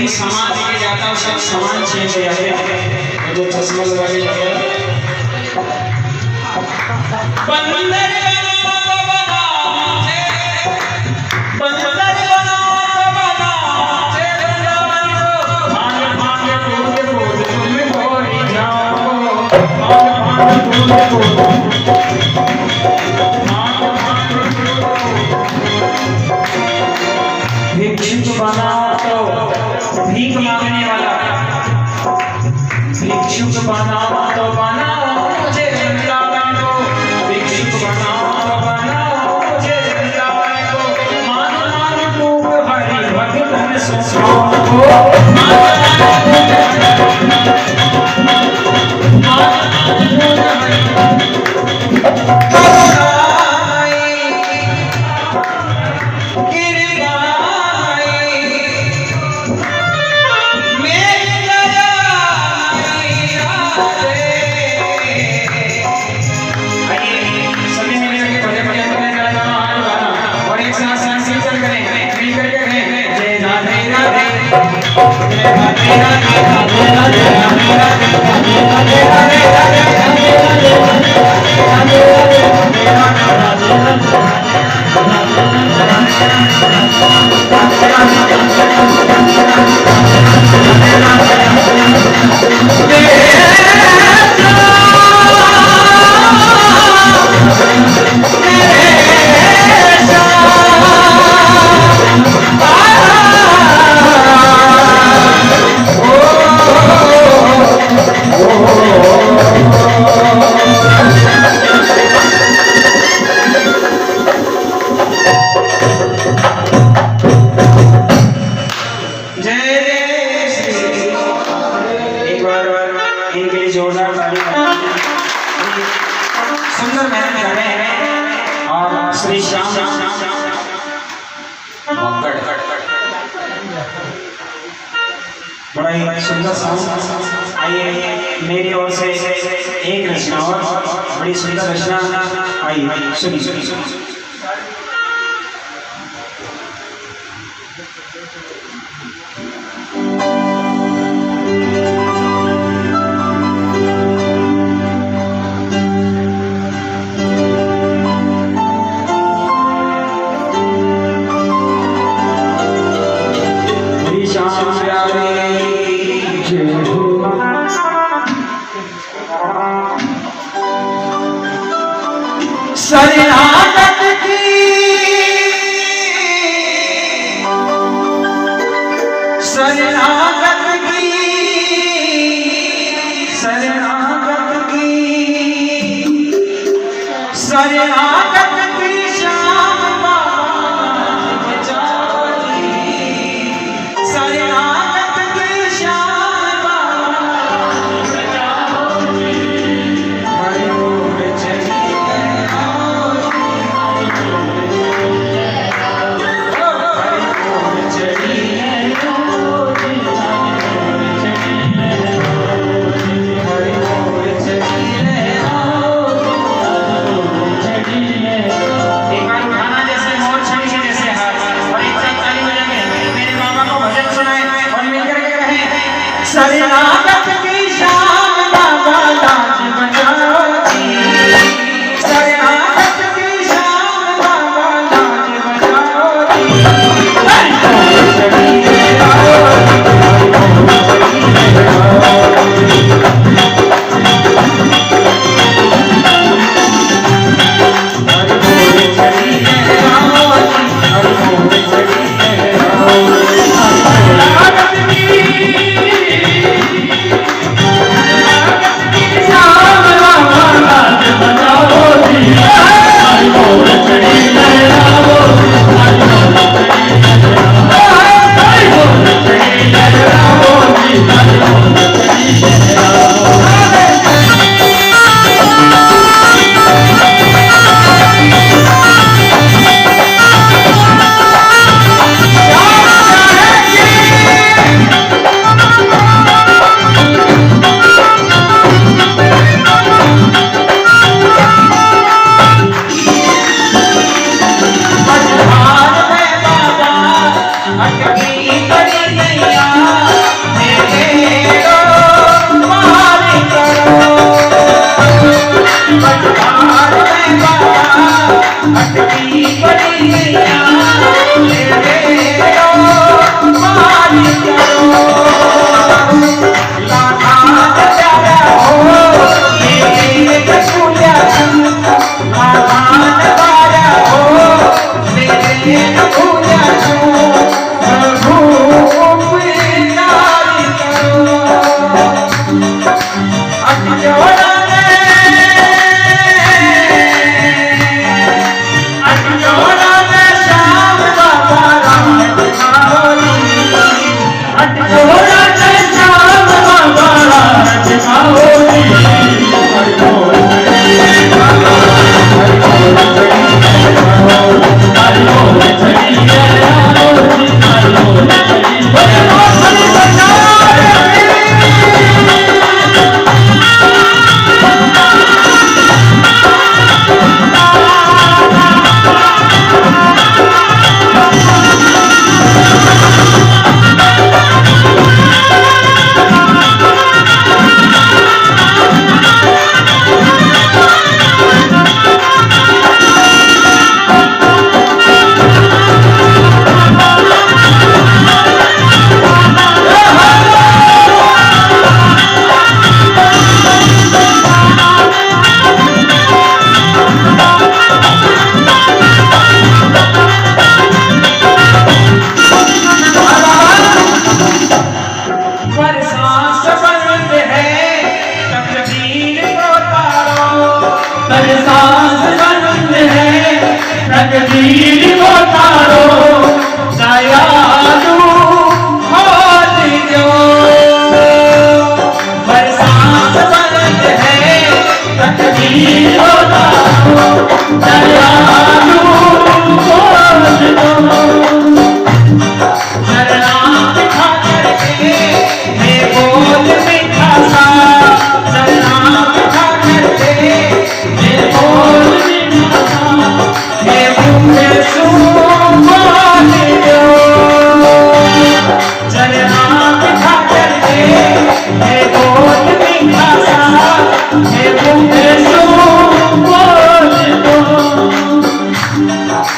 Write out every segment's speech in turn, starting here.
भी सामान लेके जाता हूँ सब सामान चेंज हो जाते हैं। मुझे चश्मा लगा के जाता है। भिक्षुक बना तो भीख मांगने वाला, भिक्षुक बना तो बनाओ मुझे वृंदावन को, भिक्षुक बना तो बनाओ मुझे वृंदावन को, मान मान डूब हरि भक्त में सुखाओ को, सुंदर मेहनत कर रहे हैं और श्री श्याम बड़ा ही सुंदर साउंड। आइए मेरी ओर से एक रचना और बड़ी सुंदर रचना, आइए सुनिए सुनिए सुनिए। शरणागत की शरणागत की शरणागत की शरणागत की श्याम बाबा शरणागत की श्याम एक बार उठाना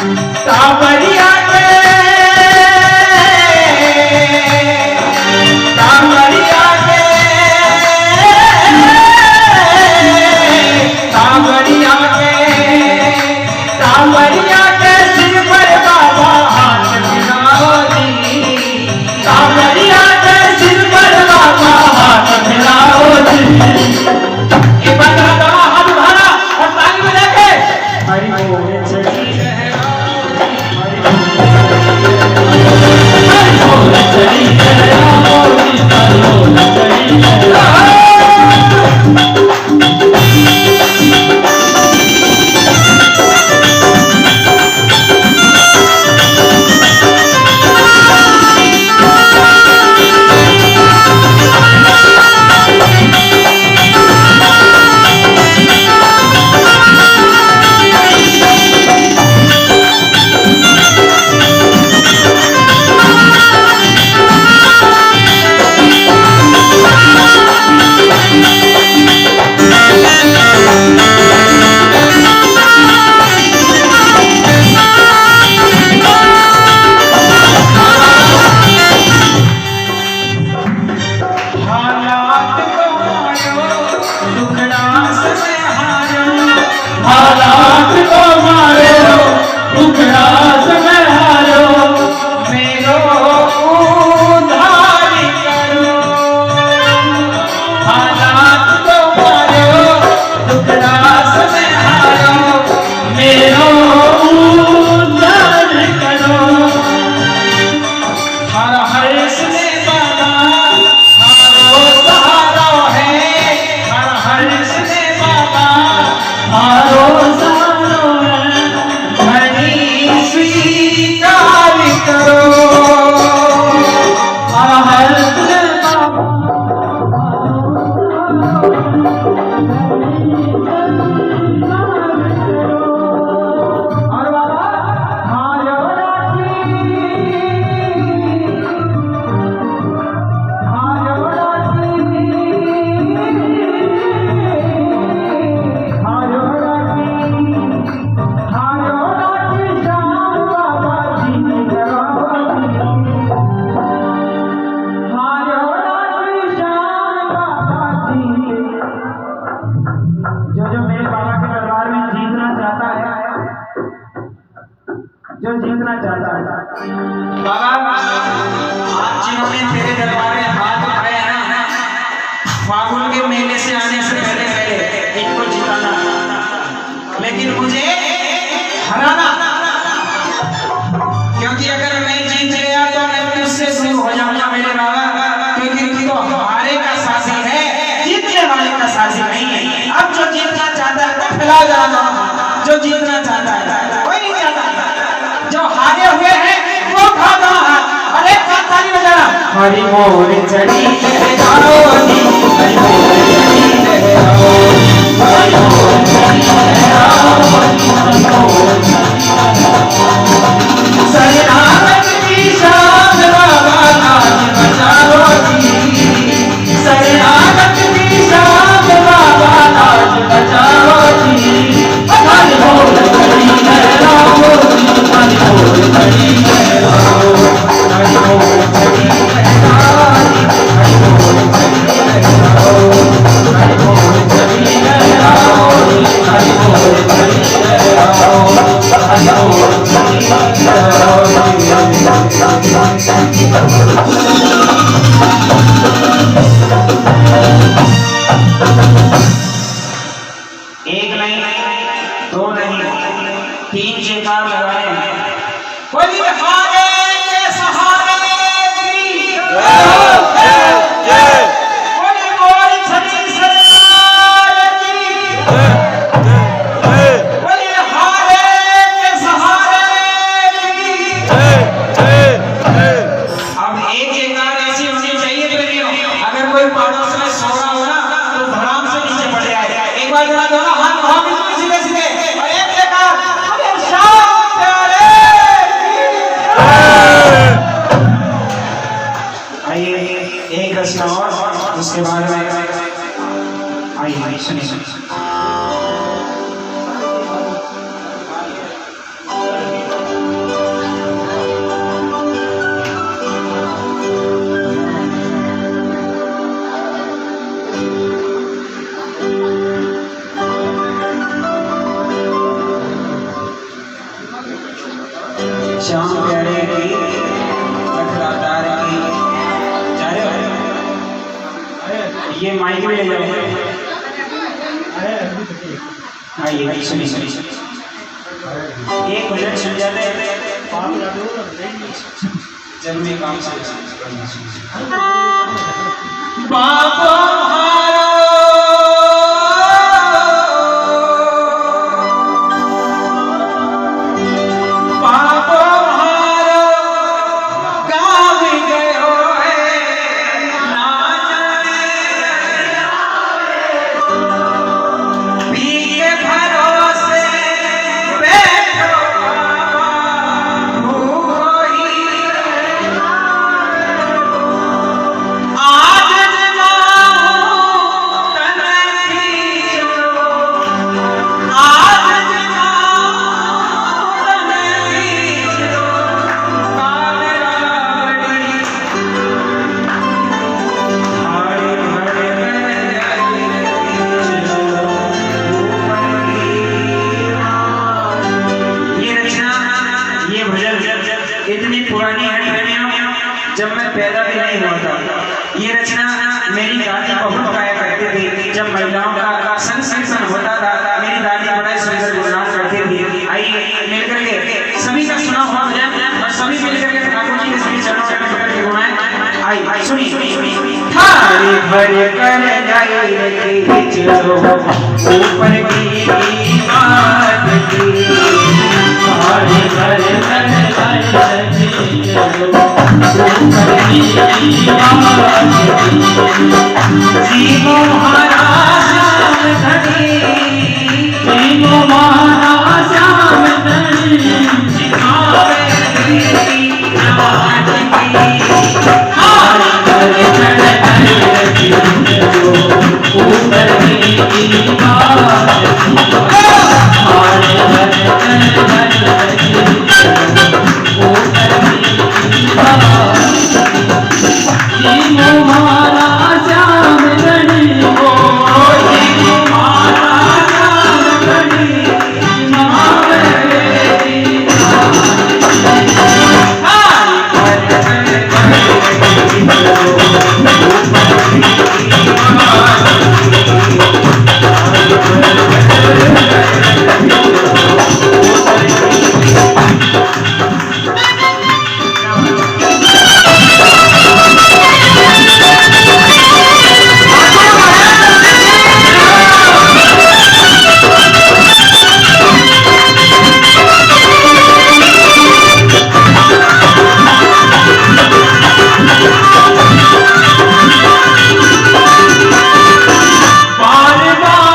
कांवरिया के कांवरिया के कांवरिया के कांवरिया के सिर पर बाबा हाथ मिलाओ जी। कांवरिया के सिर पर बाबा हाथ मिलाओ जी। एक बार हाथ उठाना और ताली बजा के हरि बोल चली जो जीतना चाहता है। बाबा आप जिन्होंने तेरे दरबार में हाथ उठाए हैं ना, फागुन के मेले से आने से पहले इनको जिताना, लेकिन मुझे हराना, क्योंकि अगर मैं जीत गया तो मैं उससे दूर हो जाऊंगा मेरे बाबा, क्योंकि तो हारे का साथी है, जीतने वाले का साथी नहीं है। अब जो जीतना चाहता है वो खिला जाना, जो जीतना चाहता है कोई नहीं चाहता, जो हारे हुए हैं वो खाता है। अरे ताली बजाना। हरि बोल चढ़ी लहराओ जी, हरि बोल चढ़ी लहराओ, हरि बोल चढ़ी लहराओ, हरि बोल चढ़ी लहराओ। शरणागत की शान बाबा लाज बचाओ जी, शरणागत की शान बाबा लाज बचाओ जी। हरि बोल चढ़ी लहराओ, हरि बोल चढ़ी लहराओ, हरि बोल चढ़ी लहराओ, हरि बोल चढ़ी लहराओ, हरि बोल चढ़ी लहराओ, हरि बोल चढ़ी लहराओ, हरि बोल चढ़ी लहराओ। एक नहीं, दो नहीं, 3 जयकार लगाए हैं। बोली हारे के सहारे की बोली गोरी छठी सरकार की बोली हारे के सहारे की। अब एक जयकार ऐसी होनी चाहिए प्रेमियों, अगर कोई पड़ोस में सो रहा हो ना तो धड़ाम से नीचे पड़ जाए। एक बार जरा दोनों हाथ वहां बिल्कुल सीधे सीधे और एक जयकार। अरे शाम प्यारे की श्याम प्यारे की लखदातार की चारे ये माइक में ले जाओ। आइए सुनी सुनी एक मिनट सुन जाते जरूरी काम से बाबा इतनी पुरानी है जब मैं पैदा भी नहीं हुआ था। ये रचना मेरी दादी बहुत गाया करती थी। जब महिलाओं का संग होता था मेरी दादी बड़ा सुंदर गुणगान करती थी। आइए मिलकर के सभी का सुना हुआ भजन और सभी मिलकर के ठाकुर जी के सभी चरणों में पकड़ के गुनाएं। आइए सुनिए हरे भरे कर जाए चलो ऊपर की बात की हरे भरे कर जीवो महाराज श्याम धनी जीवो महाराज श्याम धनी जिहावे तेरी नवाज की हरे भरे कर ऊपर की बात हरे भरे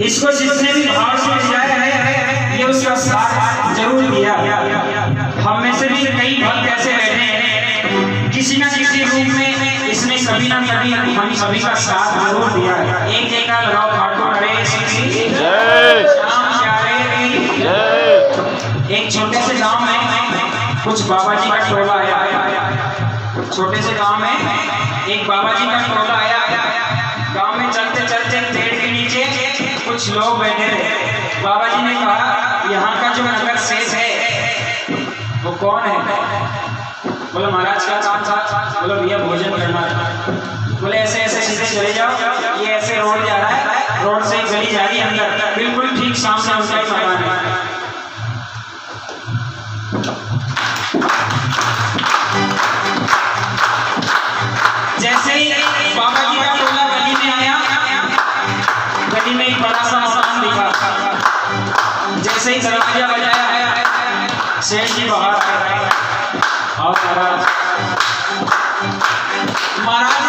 इसको जिसने भी भाव से लिया है ये उसका साथ जरूर दिया। हम में से भी कई भक्त ऐसे बैठे हैं, किसी न किसी रूप में इसने कभी ना कभी हम सभी का साथ जरूर दिया है। एक एक लगाओ खाटू नरेश की जय, श्याम प्यारे की जय। एक छोटे से गांव में कुछ बाबा जी का टोला आया। छोटे से गांव में एक बाबा जी का टोला आया। गांव में चलते चलते पेड़ के नीचे कुछ लोग बैठे थे। बाबा जी ने कहा, यहाँ का जो नगर शेष है वो कौन है? बोले महाराज का काम था। बोले भैया भोजन करना था। बोले ऐसे ऐसे सीधे चले जाओ, ये ऐसे रोड जा रहा है, रोड से गली जा रही है अंदर, बिल्कुल ठीक सामने उसका ही मकान है। जैसे ही बाबा जी का टोला गली में आया, गली में एक बड़ा सा मकान दिखा। जैसे ही दरवाजा बजाया, सेठ जी बाहर आए। और महाराज